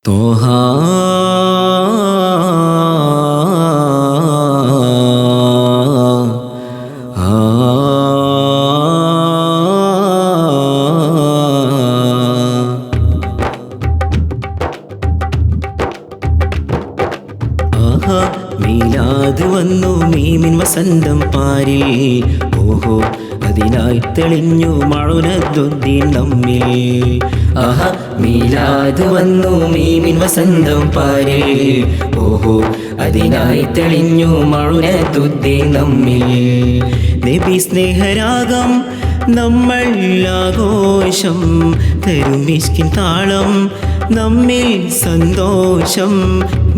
തോഹ മീലാത് വന്നു മീമിൻ വസന്തം പാരിൽ. ഓഹോ അതിനായി തെളിഞ്ഞു മഴുനദ്ദുദ്ദീൻ നമ്മിൽ. ആഹാ മീലാത് വന്നു മീമിൻ വസന്തം പാരിൽ. ഓഹോ അതിനായി തെളിഞ്ഞു മഴുനദ്ദുദ്ദീൻ നമ്മിൽ. നബി സ്നേഹരാഗം നമ്മൾ ആഘോഷം തരും മിസ്കിൻ താളം നമ്മിൽ സന്തോഷം.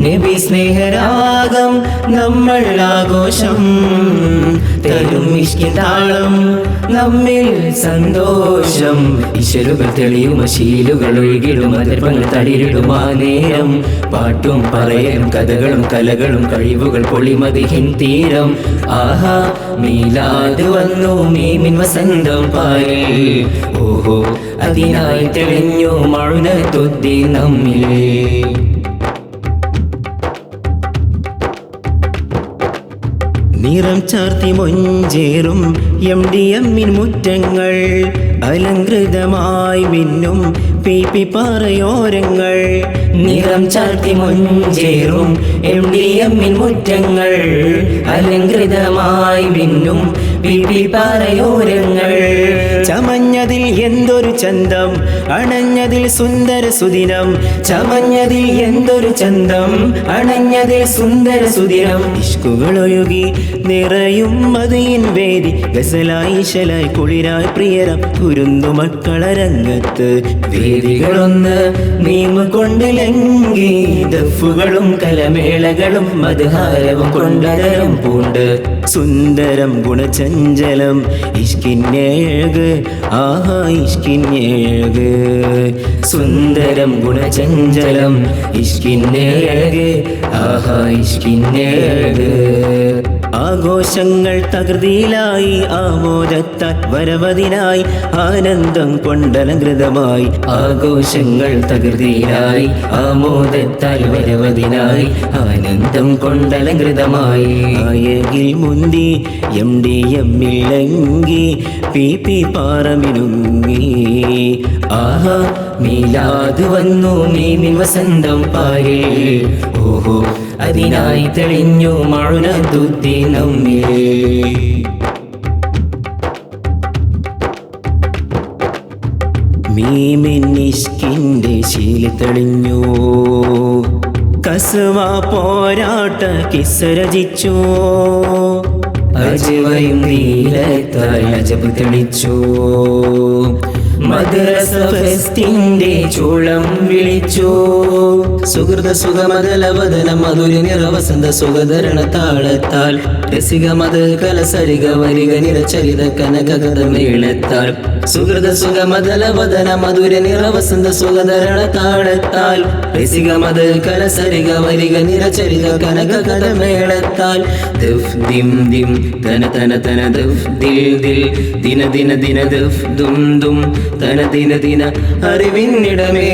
നബി സ്നേഹരാഗം നമ്മൾ ആഘോഷം തരും മിസ്കിൻ താളം നമ്മിൽ സന്തോഷം. ഈശ്വരുകൾ തെളിയും ശീലുകൾ ഒഴുകിടും അതിർപ്പങ്ങൾ തളിരിടും ആ നേരം. പാട്ടും പറയലും കഥകളും കലകളും കഴിവുകൾ പൊളിമതിഹിൻ തീരം. ആഹാ മീലാദ് വന്നു മീമിൻ വസന്തം പാരിൽ. ഓഹോ അതിനായി തെളിഞ്ഞു മഴുനദ്ദുദ്ദീൻ നമ്മിൽ. നിറം ചാർത്തി മൊഞ്ചേറും MDM-ൻ മുറ്റങ്ങൾ അലങ്കൃതമായി മിന്നും പീപ്പി പാറയോരങ്ങൾ. നിറം ചാർത്തി മൊഞ്ചേറും MDM-ൻ മുറ്റങ്ങൾ അലങ്കൃതമായി മിന്നും പീപ്പി പാറയോരങ്ങൾ. ചമഞ്ഞതിൽ എന്തൊരു ചന്തം അണഞ്ഞതിൽ സുന്ദര സുദിനം. ചമഞ്ഞതിൽ എന്തൊരു ചന്തം അണഞ്ഞതിൽ സുന്ദര സുദിനം. ഇഷ്കുകളൊഴുകി നിറയും മതിയിൻ വേദി ഗസലായി ശലായി കുളിരായി പ്രിയരം കുരുന്നു മക്കളരങ്ങത്ത്. വേദികളൊന്ന് നീമു കൊണ്ട് ലങ്കി ദഫുകളും കലമേളകളും മധുഹാരവും കൊണ്ടതരം പൂണ്ട്. സുന്ദരം ഗുണചഞ്ചലം ഇഷ്കിന്നേഴക്. ആഹാ ഇഷ്കിന്നേഴക്. സുന്ദരം ഗുണചഞ്ചലം ഇഷ്കിന്നേഴക്. ആഹാ ഇഷ്കിന്നേഴക്. ആഘോഷങ്ങൾ തകൃതിയിലായി ആമോദത്താൽ വരവതിനായി ആനന്ദം കൊണ്ടലങ്കൃതമായി. ആഘോഷങ്ങൾ തകൃതിയിലായി ആമോദത്താൽ വരവതിനായി ആനന്ദം കൊണ്ടലങ്കൃതമായി. ആയകിൽ മുന്തി MDM-ൽ ലങ്കി പീപ്പി പാറമിനുങ്ങി. ആഹാ മീലാദ് വന്നു മീമിൻ വസന്തം പാരിൽ. ഓഹോ അതിനായി തെളിഞ്ഞു മഴുനദ്ദുദ്ദീൻ നമ്മിൽ. മീമിൻ ഇഷ്കിൻ്റെ ശീല തെളിഞ്ഞു. കസ്വ പോരാട്ട കിസ്സ രചിച്ചു. അജവയും നീലത്താൽ അജബ് തെളിച്ചു. മദ്രസ ഫെസ്റ്റിന്റെ ചൂളം വിളിച്ചു. സുഹൃത സുഖമതലവദന മധുര നിറവസന്ത സുഖധരണ താളത്താൽ രസികമത കലസരിക വരിക നിറചരിത കനകഗത മേളത്താൽ. സുഹൃത സുഖമതലവദന മധുര നിറവസന്ത സുഖധരണ താളത്താൽ രസികമത കലസരിക വരിക നിറചരിത കനകഗത മേളത്താൽ. ദഫ് ദിം ദിം തന തന തന ദഫ് ദിൽ ദിൽ ദിന ദിന ദിന ദഫ് ദും ദും തന ദിന ദിന അറിവിന്നിടമേ.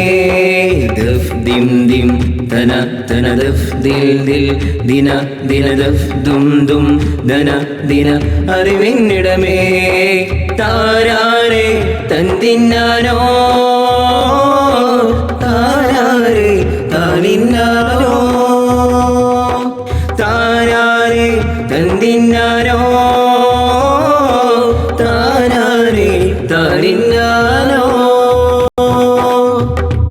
ദഫ് ദിം ദിം തന തന ദഫ് ദിൽ ദിൽ ദിന ദിന ദഫ് ദും ദും ധന ദിന അറിവിന്നിടമേ. താരാരെ തന്തിന്നാനോ താരാരെ താനിന്നാനോ. താരാരെ തന്തിന്നാനോ താരാരെ താനിന്നാനോ.